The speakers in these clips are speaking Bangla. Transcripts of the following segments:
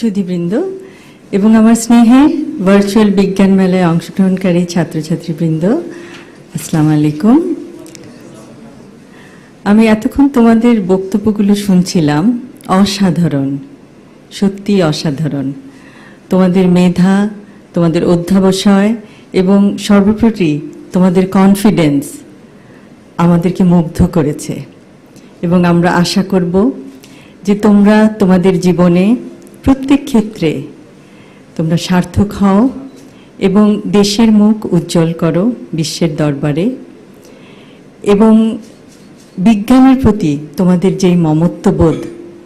সুধীবৃন্দ এবং আমার স্নেহের ভার্চুয়াল বিজ্ঞান মেলায় অংশগ্রহণকারী ছাত্রছাত্রীবৃন্দ, আসসালামু আলাইকুম। আমি এতক্ষণ তোমাদের বক্তব্যগুলো শুনছিলাম। অসাধারণ, সত্যি অসাধারণ। তোমাদের মেধা, তোমাদের অধ্যাবসায় এবং সর্বোপরি তোমাদের কনফিডেন্স আমাদেরকে মুগ্ধ করেছে এবং আমরা আশা করব যে তোমরা তোমাদের জীবনে প্রত্যেক ক্ষেত্রে তোমরা সার্থক হও এবং দেশের মুখ উজ্জ্বল করো বিশ্বের দরবারে। এবং বিজ্ঞানের প্রতি তোমাদের যেই মমত্ববোধ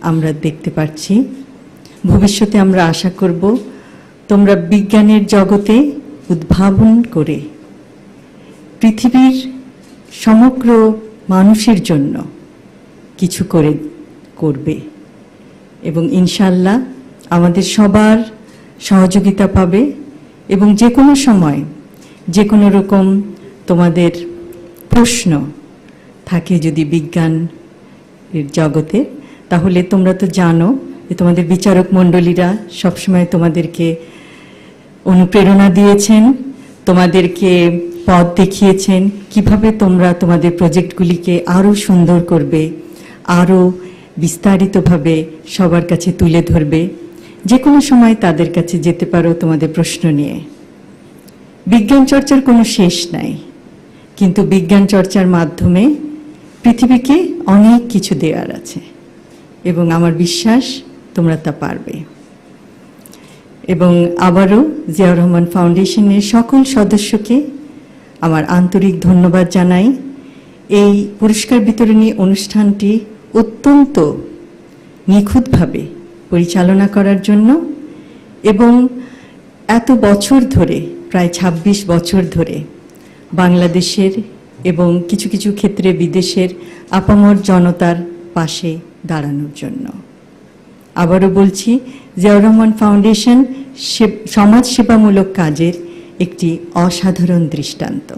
আমরা দেখতে পাচ্ছি, ভবিষ্যতে আমরা আশা করব তোমরা বিজ্ঞানের জগতে উদ্ভাবন করে পৃথিবীর সমগ্র মানুষের জন্য কিছু করবে এবং ইনশাল্লাহ আমাদের সবার সহযোগিতা পাবে। এবং যে কোনো সময় যে কোনো রকম তোমাদের প্রশ্ন থাকে যদি বিজ্ঞানের জগতে, তাহলে তোমরা তো জানো যে তোমাদের বিচারক মণ্ডলীরা সবসময় তোমাদেরকে অনুপ্রেরণা দিয়েছেন, তোমাদেরকে পথ দেখিয়েছেন কিভাবে তোমরা তোমাদের প্রজেক্টগুলিকে আরও সুন্দর করবে, আরও বিস্তারিতভাবে সবার কাছে তুলে ধরবে। যে কোনো সময় তাদের কাছে যেতে পারো তোমাদের প্রশ্ন নিয়ে। বিজ্ঞান চর্চার কোনো শেষ নাই, কিন্তু বিজ্ঞান চর্চার মাধ্যমে পৃথিবীকে অনেক কিছু দেওয়ার আছে এবং আমার বিশ্বাস তোমরা তা পারবে। এবং আবারও জিয়াউর রহমান ফাউন্ডেশনের সকল সদস্যকে আমার আন্তরিক ধন্যবাদ জানাই এই পুরস্কার বিতরণী অনুষ্ঠানটি অত্যন্ত নিখুঁতভাবে পরিচালনা করার জন্য এবং এত বছর ধরে, প্রায় ২৬ বছর ধরে বাংলাদেশের এবং কিছু কিছু ক্ষেত্রে বিদেশের আপামর জনতার পাশে দাঁড়ানোর জন্য। আবারও বলছি, জিয়াউর রহমান ফাউন্ডেশন সমাজ সেবামূলক কাজের একটি অসাধারণ দৃষ্টান্ত।